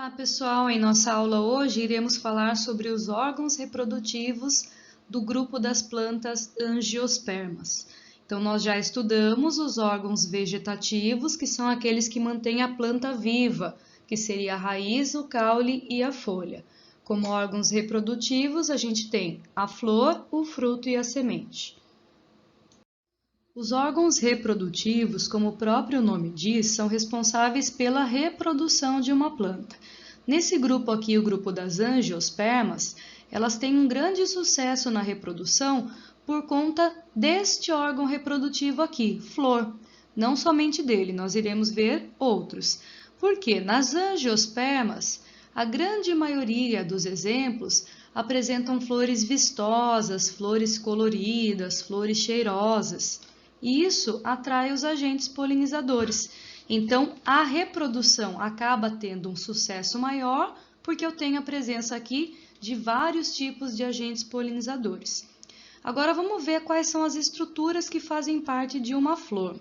Olá, pessoal! Em nossa aula hoje iremos falar sobre os órgãos reprodutivos do grupo das plantas angiospermas. Então, nós já estudamos os órgãos vegetativos, que são aqueles que mantêm a planta viva, que seria a raiz, o caule e a folha. Como órgãos reprodutivos, a gente tem a flor, o fruto e a semente. Os órgãos reprodutivos, como o próprio nome diz, são responsáveis pela reprodução de uma planta. Nesse grupo aqui, o grupo das angiospermas, elas têm um grande sucesso na reprodução por conta deste órgão reprodutivo aqui, flor. Não somente dele, nós iremos ver outros. Porque nas angiospermas, a grande maioria dos exemplos apresentam flores vistosas, flores coloridas, flores cheirosas. E isso atrai os agentes polinizadores. Então, a reprodução acaba tendo um sucesso maior porque eu tenho a presença aqui de vários tipos de agentes polinizadores. Agora, vamos ver quais são as estruturas que fazem parte de uma flor.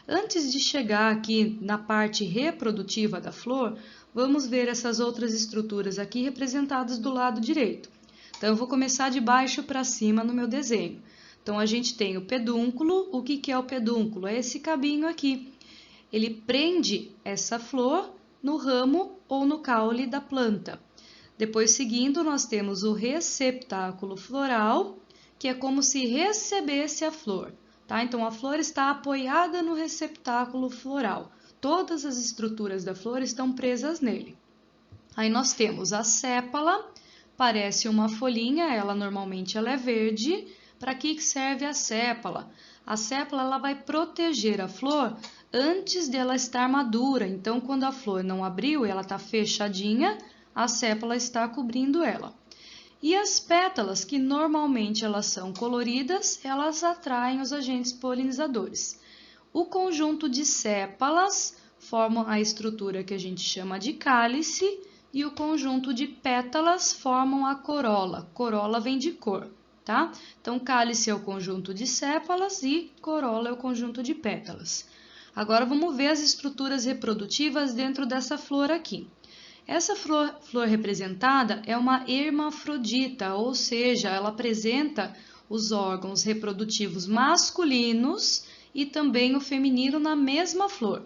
Antes de chegar aqui na parte reprodutiva da flor, vamos ver essas outras estruturas aqui representadas do lado direito. Então, eu vou começar de baixo para cima no meu desenho. Então, a gente tem o pedúnculo. O que é o pedúnculo? É esse cabinho aqui. Ele prende essa flor no ramo ou no caule da planta. Depois, seguindo, nós temos o receptáculo floral, que é como se recebesse a flor. Tá? Então, a flor está apoiada no receptáculo floral. Todas as estruturas da flor estão presas nele. Aí, nós temos a sépala, parece uma folhinha, normalmente ela é verde. Para que serve a sépala? A sépala ela vai proteger a flor antes dela estar madura. Então, quando a flor não abriu, ela está fechadinha, a sépala está cobrindo ela. E as pétalas, que normalmente elas são coloridas, elas atraem os agentes polinizadores. O conjunto de sépalas forma a estrutura que a gente chama de cálice e o conjunto de pétalas formam a corola. Corola vem de cor. Tá? Então, cálice é o conjunto de sépalas e corola é o conjunto de pétalas. Agora, vamos ver as estruturas reprodutivas dentro dessa flor aqui. Essa flor representada é uma hermafrodita, ou seja, ela apresenta os órgãos reprodutivos masculinos e também o feminino na mesma flor.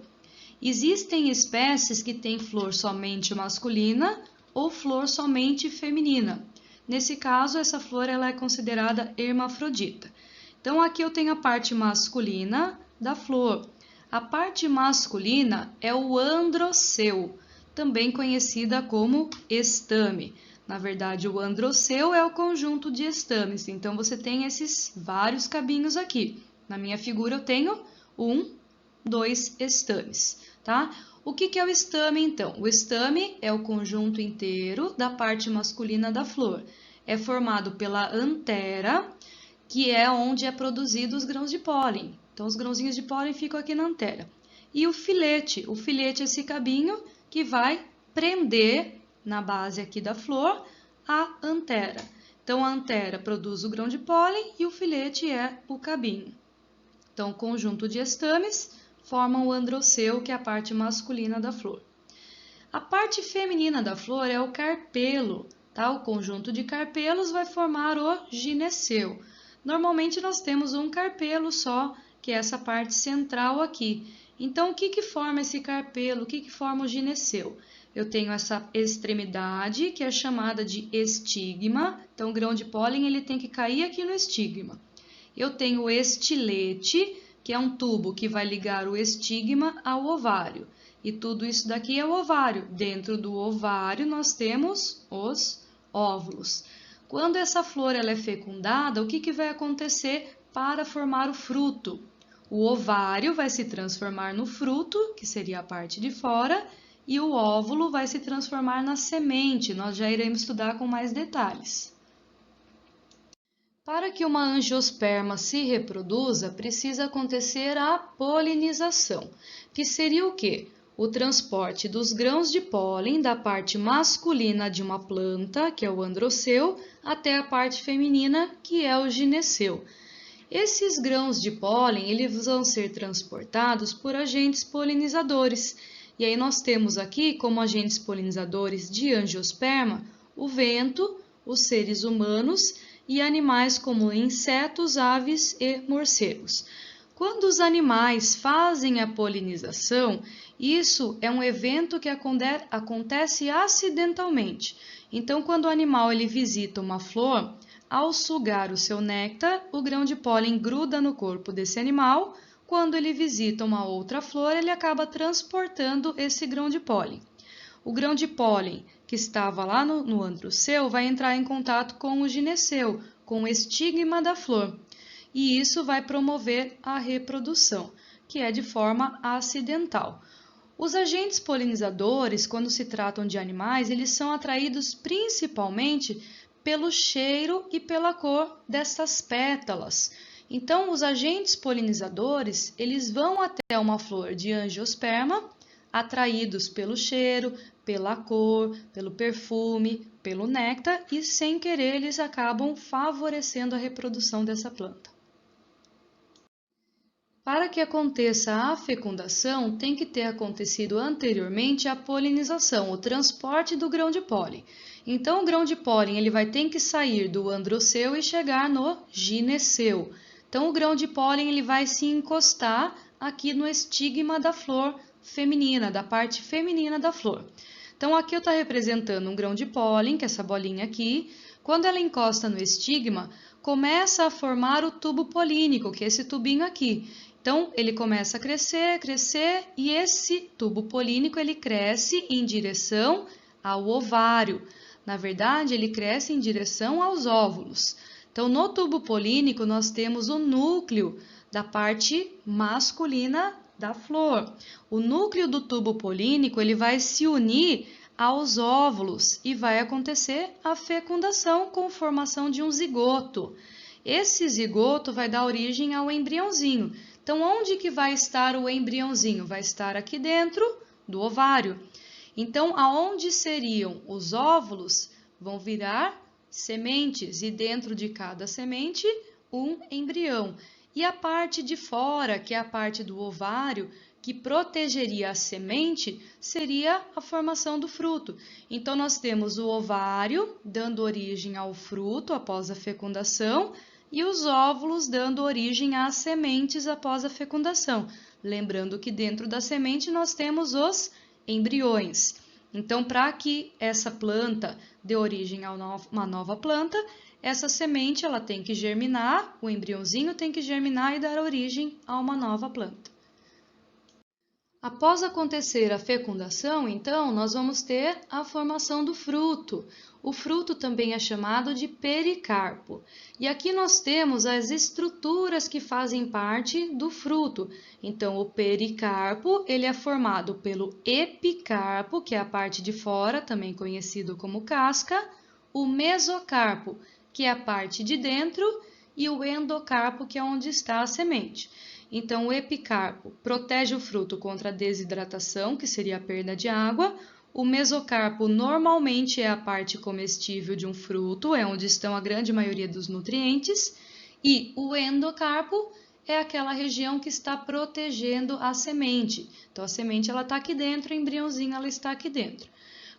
Existem espécies que têm flor somente masculina ou flor somente feminina. Nesse caso, essa flor ela é considerada hermafrodita. Então, aqui eu tenho a parte masculina da flor. A parte masculina é o androceu, também conhecida como estame. Na verdade, o androceu é o conjunto de estames. Então, você tem esses vários cabinhos aqui. Na minha figura, eu tenho 2 estames, tá? O que é o estame, então? O estame é o conjunto inteiro da parte masculina da flor. É formado pela antera, que é onde é produzido os grãos de pólen. Então, os grãozinhos de pólen ficam aqui na antera. E o filete é esse cabinho que vai prender na base aqui da flor a antera. Então, a antera produz o grão de pólen e o filete é o cabinho. Então, o conjunto de estames formam o androceu, que é a parte masculina da flor. A parte feminina da flor é o carpelo, tá? O conjunto de carpelos vai formar o gineceu. Normalmente nós temos um carpelo só, que é essa parte central aqui. Então, o que forma esse carpelo? O que forma o gineceu? Eu tenho essa extremidade, que é chamada de estigma. Então, o grão de pólen ele tem que cair aqui no estigma. Eu tenho o estilete, que é um tubo que vai ligar o estigma ao ovário. E tudo isso daqui é o ovário. Dentro do ovário, nós temos os óvulos. Quando essa flor ela é fecundada, o que vai acontecer para formar o fruto? O ovário vai se transformar no fruto, que seria a parte de fora, e o óvulo vai se transformar na semente. Nós já iremos estudar com mais detalhes. Para que uma angiosperma se reproduza, precisa acontecer a polinização, que seria o quê? O transporte dos grãos de pólen da parte masculina de uma planta, que é o androceu, até a parte feminina, que é o gineceu. Esses grãos de pólen eles vão ser transportados por agentes polinizadores. E aí nós temos aqui como agentes polinizadores de angiosperma o vento, os seres humanos e animais como insetos, aves e morcegos. Quando os animais fazem a polinização, isso é um evento que acontece acidentalmente. Então, quando o animal ele visita uma flor, ao sugar o seu néctar, o grão de pólen gruda no corpo desse animal. Quando ele visita uma outra flor, ele acaba transportando esse grão de pólen. O grão de pólen que estava lá no androceu vai entrar em contato com o gineceu, com o estigma da flor. E isso vai promover a reprodução, que é de forma acidental. Os agentes polinizadores, quando se tratam de animais, eles são atraídos principalmente pelo cheiro e pela cor dessas pétalas. Então, os agentes polinizadores, eles vão até uma flor de angiosperma, atraídos pelo cheiro, pela cor, pelo perfume, pelo néctar e, sem querer, eles acabam favorecendo a reprodução dessa planta. Para que aconteça a fecundação, tem que ter acontecido anteriormente a polinização, o transporte do grão de pólen. Então, o grão de pólen ele vai ter que sair do androceu e chegar no gineceu. Então, o grão de pólen ele vai se encostar aqui no estigma da flor feminina, da parte feminina da flor. Então, aqui eu estou representando um grão de pólen, que é essa bolinha aqui. Quando ela encosta no estigma, começa a formar o tubo polínico, que é esse tubinho aqui. Então, ele começa a crescer, crescer, e esse tubo polínico ele cresce em direção ao ovário. Na verdade, ele cresce em direção aos óvulos. Então, no tubo polínico, nós temos o núcleo da parte masculina da flor. O núcleo do tubo polínico ele vai se unir aos óvulos e vai acontecer a fecundação com formação de um zigoto. Esse zigoto vai dar origem ao embriãozinho. Então, onde que vai estar o embriãozinho? Vai estar aqui dentro do ovário. Então, aonde seriam os óvulos, vão virar sementes e dentro de cada semente, um embrião. E a parte de fora, que é a parte do ovário, que protegeria a semente, seria a formação do fruto. Então, nós temos o ovário dando origem ao fruto após a fecundação, e os óvulos dando origem às sementes após a fecundação. Lembrando que dentro da semente nós temos os embriões. Então, para que essa planta dê origem a uma nova planta, essa semente ela tem que germinar, o embriãozinho tem que germinar e dar origem a uma nova planta. Após acontecer a fecundação, então, nós vamos ter a formação do fruto. O fruto também é chamado de pericarpo. E aqui nós temos as estruturas que fazem parte do fruto. Então, o pericarpo, ele é formado pelo epicarpo, que é a parte de fora, também conhecido como casca, o mesocarpo, que é a parte de dentro, e o endocarpo, que é onde está a semente. Então, o epicarpo protege o fruto contra a desidratação, que seria a perda de água. O mesocarpo normalmente é a parte comestível de um fruto, é onde estão a grande maioria dos nutrientes. E o endocarpo é aquela região que está protegendo a semente. Então, a semente ela está aqui dentro, o embriãozinho ela está aqui dentro.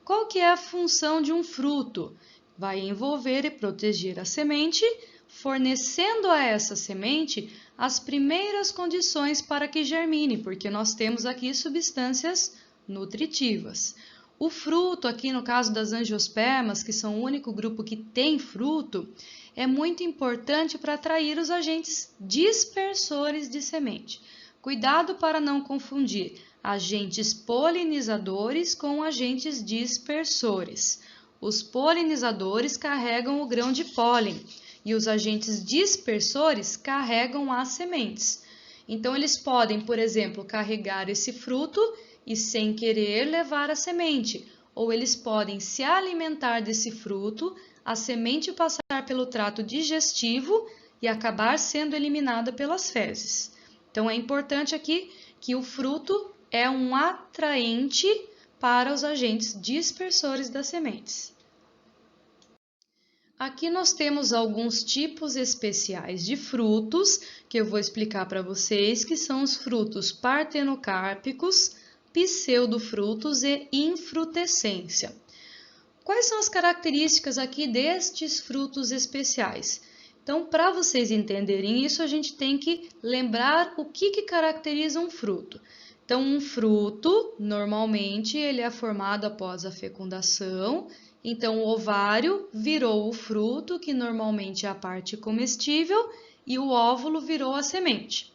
Qual que é a função de um fruto? Vai envolver e proteger a semente, fornecendo a essa semente as primeiras condições para que germine, porque nós temos aqui substâncias nutritivas. O fruto, aqui no caso das angiospermas, que são o único grupo que tem fruto, é muito importante para atrair os agentes dispersores de semente. Cuidado para não confundir agentes polinizadores com agentes dispersores. Os polinizadores carregam o grão de pólen e os agentes dispersores carregam as sementes. Então, eles podem, por exemplo, carregar esse fruto e, sem querer, levar a semente. Ou eles podem se alimentar desse fruto, a semente passar pelo trato digestivo e acabar sendo eliminada pelas fezes. Então, é importante aqui que o fruto é um atraente para os agentes dispersores das sementes. Aqui nós temos alguns tipos especiais de frutos que eu vou explicar para vocês, que são os frutos partenocárpicos, pseudofrutos e infrutescência. Quais são as características aqui destes frutos especiais? Então, para vocês entenderem isso, a gente tem que lembrar o que caracteriza um fruto. Então, um fruto, normalmente, ele é formado após a fecundação. Então, o ovário virou o fruto, que normalmente é a parte comestível, e o óvulo virou a semente.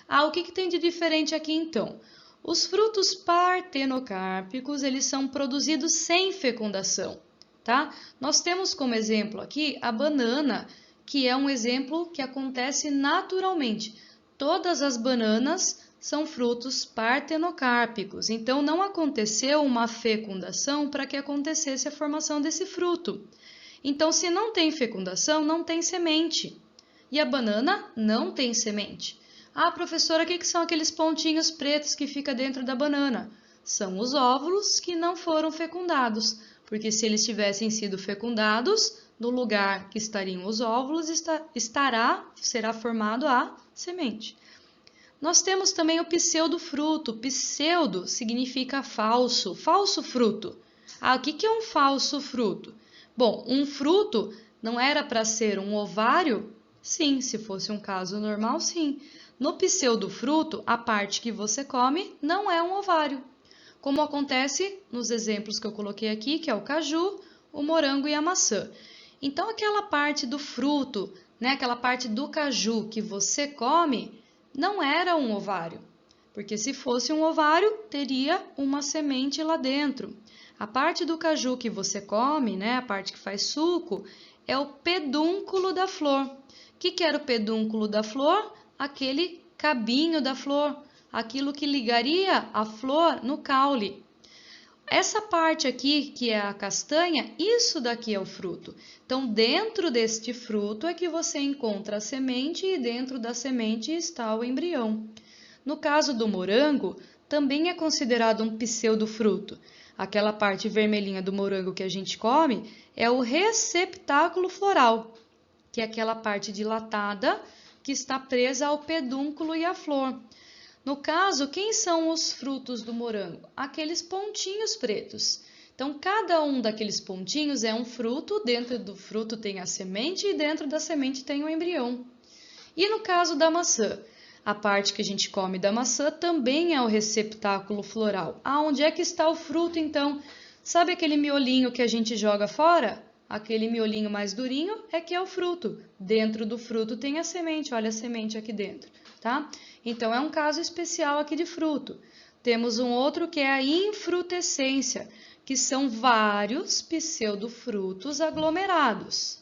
O que tem de diferente aqui, então? Os frutos partenocárpicos, eles são produzidos sem fecundação, tá? Nós temos como exemplo aqui a banana, que é um exemplo que acontece naturalmente. Todas as bananas são frutos partenocárpicos, então não aconteceu uma fecundação para que acontecesse a formação desse fruto. Então, se não tem fecundação, não tem semente. E a banana não tem semente. Professora, o que são aqueles pontinhos pretos que ficam dentro da banana? São os óvulos que não foram fecundados, porque se eles tivessem sido fecundados, no lugar que estariam os óvulos será formado a semente. Nós temos também o pseudofruto. Pseudo significa falso, falso fruto. O que é um falso fruto? Bom, um fruto não era para ser um ovário? Sim, se fosse um caso normal, sim. No pseudofruto, a parte que você come não é um ovário, como acontece nos exemplos que eu coloquei aqui, que é o caju, o morango e a maçã. Então, aquela parte do fruto, né, aquela parte do caju que você come, não era um ovário, porque se fosse um ovário, teria uma semente lá dentro. A parte do caju que você come, né, a parte que faz suco, é o pedúnculo da flor. O que era o pedúnculo da flor? Aquele cabinho da flor, aquilo que ligaria a flor no caule. Essa parte aqui, que é a castanha, isso daqui é o fruto. Então, dentro deste fruto é que você encontra a semente e dentro da semente está o embrião. No caso do morango, também é considerado um pseudofruto. Aquela parte vermelhinha do morango que a gente come é o receptáculo floral, que é aquela parte dilatada que está presa ao pedúnculo e à flor. No caso, quem são os frutos do morango? Aqueles pontinhos pretos. Então, cada um daqueles pontinhos é um fruto, dentro do fruto tem a semente e dentro da semente tem o embrião. E no caso da maçã, a parte que a gente come da maçã também é o receptáculo floral. Onde é que está o fruto, então? Sabe aquele miolinho que a gente joga fora? Aquele miolinho mais durinho é que é o fruto. Dentro do fruto tem a semente, olha a semente aqui dentro, tá? Então, é um caso especial aqui de fruto. Temos um outro que é a infrutescência, que são vários pseudofrutos aglomerados.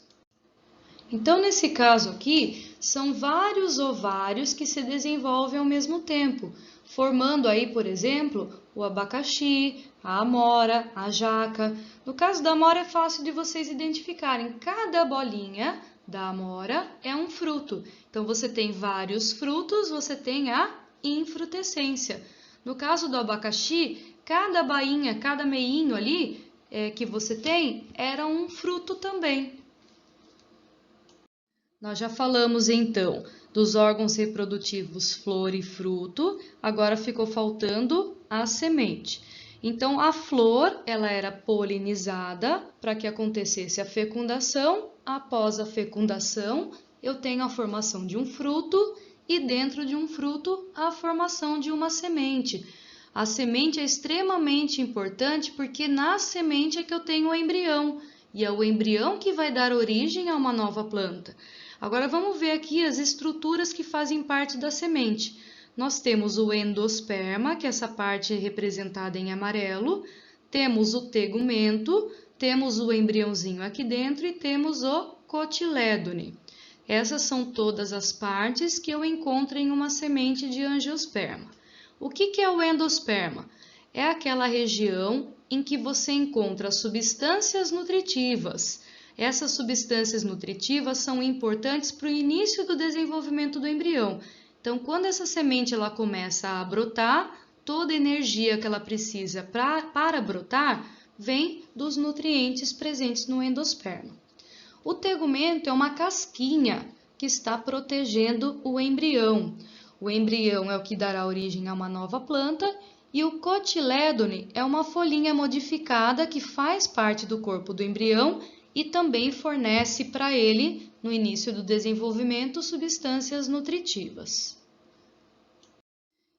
Então, nesse caso aqui, são vários ovários que se desenvolvem ao mesmo tempo, formando aí, por exemplo, o abacaxi, a amora, a jaca. No caso da amora é fácil de vocês identificarem. Cada bolinha da amora é um fruto. Então, você tem vários frutos, você tem a infrutescência. No caso do abacaxi, cada bainha, cada meinho ali que você tem, era um fruto também. Nós já falamos então dos órgãos reprodutivos flor e fruto, agora ficou faltando a semente. Então, a flor, ela era polinizada para que acontecesse a fecundação. Após a fecundação, eu tenho a formação de um fruto e dentro de um fruto, a formação de uma semente. A semente é extremamente importante porque na semente é que eu tenho o embrião e é o embrião que vai dar origem a uma nova planta. Agora, vamos ver aqui as estruturas que fazem parte da semente. Nós temos o endosperma, que é essa parte representada em amarelo, temos o tegumento, temos o embriãozinho aqui dentro e temos o cotilédone. Essas são todas as partes que eu encontro em uma semente de angiosperma. O que é o endosperma? É aquela região em que você encontra substâncias nutritivas. Essas substâncias nutritivas são importantes para o início do desenvolvimento do embrião. Então, quando essa semente ela começa a brotar, toda a energia que ela precisa para brotar vem dos nutrientes presentes no endosperma. O tegumento é uma casquinha que está protegendo o embrião. O embrião é o que dará origem a uma nova planta E o cotilédone é uma folhinha modificada que faz parte do corpo do embrião e também fornece para ele, no início do desenvolvimento, substâncias nutritivas.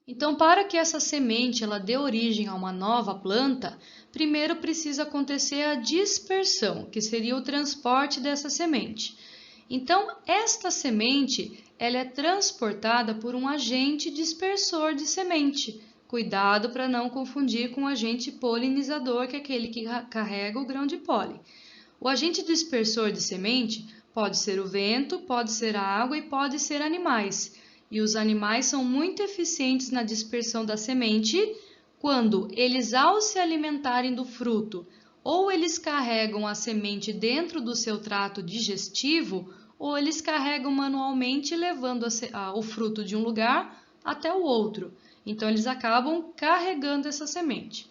Então, para que essa semente ela dê origem a uma nova planta, primeiro precisa acontecer a dispersão, que seria o transporte dessa semente. Então, esta semente ela é transportada por um agente dispersor de semente. Cuidado para não confundir com o agente polinizador, que é aquele que carrega o grão de pólen. O agente dispersor de semente pode ser o vento, pode ser a água e pode ser animais. E os animais são muito eficientes na dispersão da semente quando eles, ao se alimentarem do fruto, ou eles carregam a semente dentro do seu trato digestivo, ou eles carregam manualmente levando o fruto de um lugar até o outro. Então, eles acabam carregando essa semente.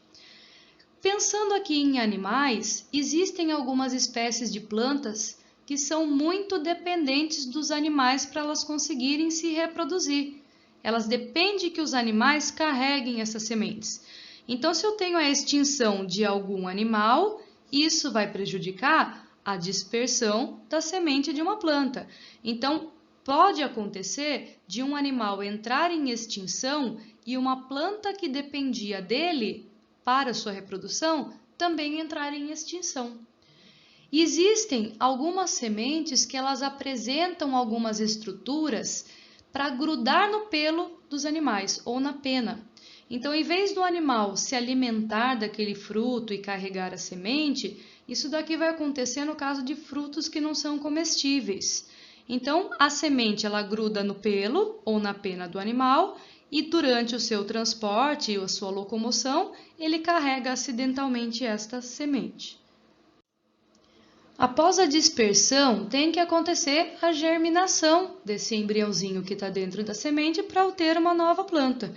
Pensando aqui em animais, existem algumas espécies de plantas que são muito dependentes dos animais para elas conseguirem se reproduzir. Elas dependem que os animais carreguem essas sementes. Então, se eu tenho a extinção de algum animal, isso vai prejudicar a dispersão da semente de uma planta. Então, pode acontecer de um animal entrar em extinção e uma planta que dependia dele para sua reprodução também entrar em extinção. E existem algumas sementes que elas apresentam algumas estruturas para grudar no pelo dos animais ou na pena. Então, em vez do animal se alimentar daquele fruto e carregar a semente, isso daqui vai acontecer no caso de frutos que não são comestíveis. Então, a semente ela gruda no pelo ou na pena do animal e durante o seu transporte e a sua locomoção, ele carrega acidentalmente esta semente. Após a dispersão, tem que acontecer a germinação desse embriãozinho que está dentro da semente para obter uma nova planta.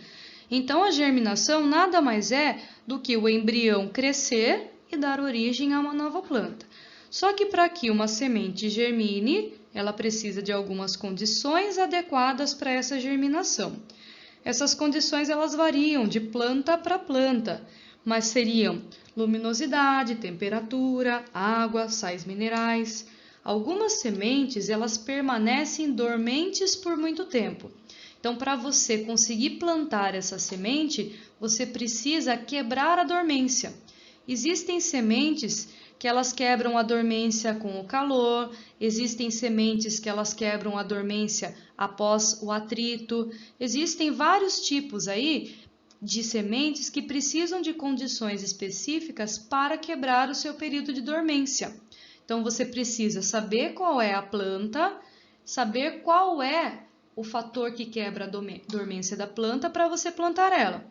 Então, a germinação nada mais é do que o embrião crescer e dar origem a uma nova planta. Só que para que uma semente germine, ela precisa de algumas condições adequadas para essa germinação. Essas condições elas variam de planta para planta, mas seriam luminosidade, temperatura, água, sais minerais. Algumas sementes elas permanecem dormentes por muito tempo. Então, para você conseguir plantar essa semente, você precisa quebrar a dormência. Existem sementes que elas quebram a dormência com o calor, existem sementes que elas quebram a dormência após o atrito. Existem vários tipos aí de sementes que precisam de condições específicas para quebrar o seu período de dormência. Então, você precisa saber qual é a planta, saber qual é o fator que quebra a dormência da planta para você plantar ela.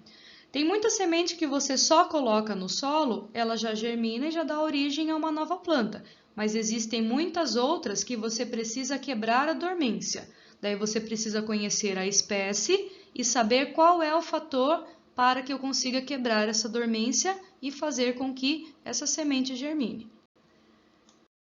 Tem muita semente que você só coloca no solo, ela já germina e já dá origem a uma nova planta. Mas existem muitas outras que você precisa quebrar a dormência. Daí você precisa conhecer a espécie e saber qual é o fator para que eu consiga quebrar essa dormência e fazer com que essa semente germine.